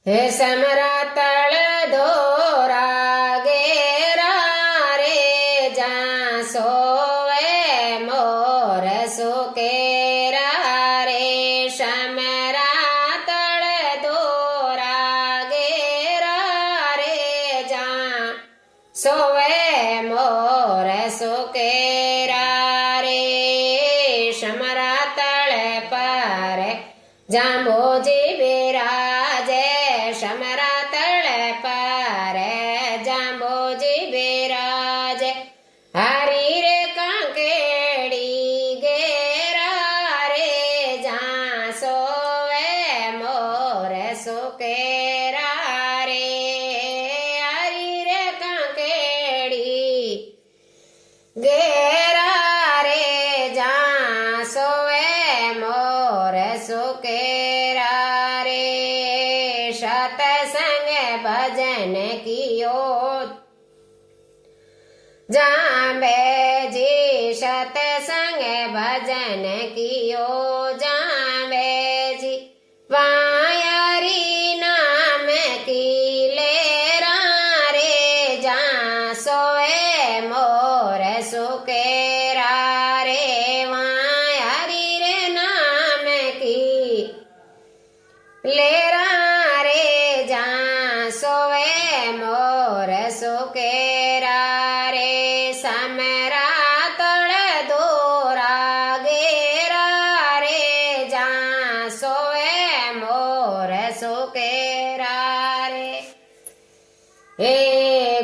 હે સમરા તળ ધોરા ઘેરા રે જા સોવે મોર સુકેરા રે સમરા તળ ધોરા ઘેરા રે જા સોવે મોર સુકેરા રે સમરા તળ પર જાંબોજી બિરાજે સમરા તળ પર જાંબોજી બિરાજે હારી રે કાંકેડી ઘેરા રે જા સોવે મોર સુકેરા રે હારી રે કાંકેડી ઘેરા રે જા સોવે મોર સુકેરા રે સતસંગ ભજન કિયો જાંબેજી સતસંગ ભજન કિયો જાંબેજી વાયરી નામ કી લેરા રે જા સોએ મોર સુકેરા રે વાયરી રે નામ કી લેરા રે જા સોએ મોર સુકેરા રે સમરા તળ ધોરા ઘેરા રે જા સોએ મોર સુકેરા રે હે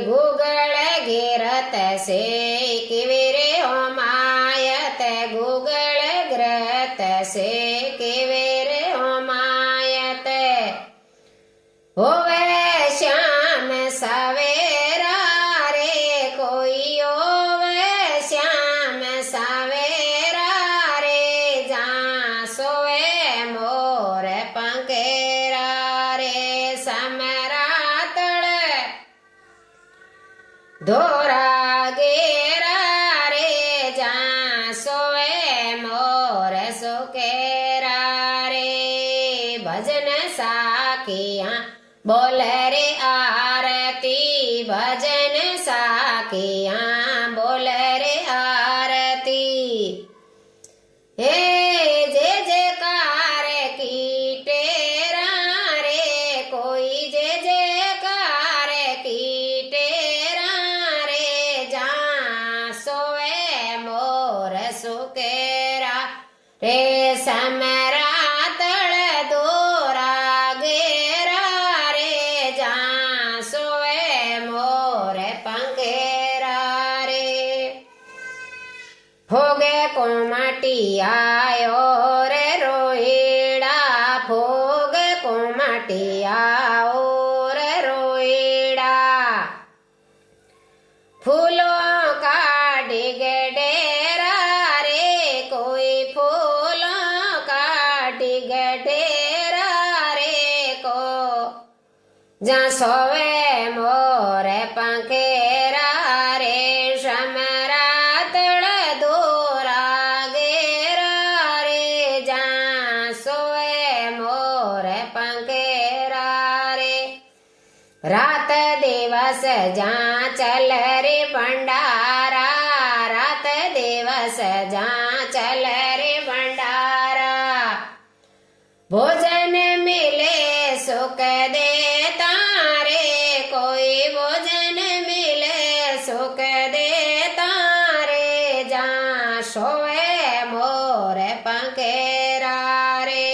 ગુગળ ઘેરત સે કેવી રે હોમાયત ગુગળ ગ્રત સે કેવી રે હોમાયત હોવે શ્યામ સવેરા રે કોઈ હોવે શ્યામ સવેરા રે જા સોવે મોર પંકેરા રે સમરા તળ ધોરા ઘેરા રે જા સોવે મોર સુકેરા રે ભજન સાખિયા બોલ રે આરતી ભજન સાખિયા બોલ રે આરતી હે જે જયકાર કીટેરા રે કોઈ જે જયકાર કીટેરા રે જા સોવે મોર સુકેરા રે સમરા તળ ધોરા ઘેરા રે જા સોવે મોર પંકેરા રે ફોગે કોમાટી આયો રે રોઈડા ફોગ કોમાટી આયો રે રોઈડા ફૂલો કાઢી ગડેરા રે કોઈ ફૂલો કાઢી ગડેરા રે કો જા સોવે મોર પંખેરા રે સમરા તળ ધોરા ઘેરા રે જા સોવે મોર પંખેરા રે રાત દિવસ જા ચલ રે ભંડારા રાત દિવસ જા ચલ રે ભંડારા ભોજન મિલે સુખ દે તારે કોઈ ભોજન મિલે સુખ દે તારે જા સોવે મોર પંકેરા રે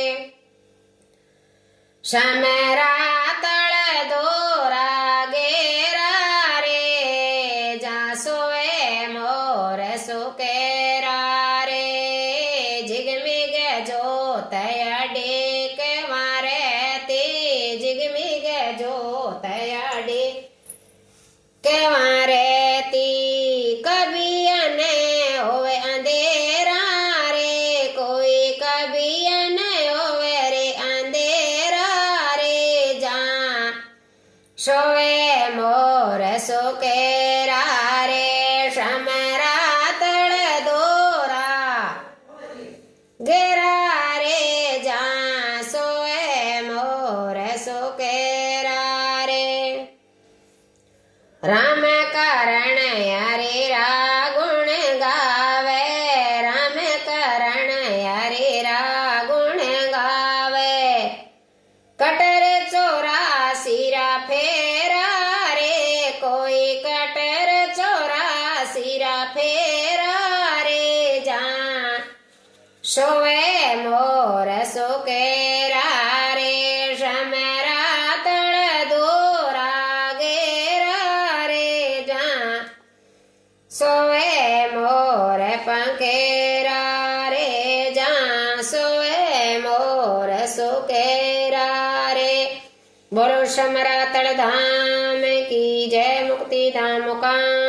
સમરા તળ ધોરા ઘેરા રે જા સોવે મોર સુકેરા રે જિગમિગ જોત અડેક મારે તે જિગમિગ જોત અડેક મારે તી કભી અને હોવે અંધેરા રે કોઈ કભી અને હોવે રે અંધેરા રે જા સોવે મોર સુકેરા રે સમરા તળ ધોરા ઘેરા રે જા સોએ મોર સુકે રામ કરણ હરે રા ગુણ ગાવે રામ કરણ હરે રા ગુણ ગાવે કટર ચોરાસીરા ફેરા રે કોઈ કટર ચોરાસીરા ફેરા રે જા સોવે મોર સુકેરા રે શમરા તળ દોરા ગેરા રે જા સોવે મોર પંકેરા રે જા સોવે મોર સુકેરા રે બોલો સમરા તળ ધામ કી જય મુક્તિ ધામ મુકામ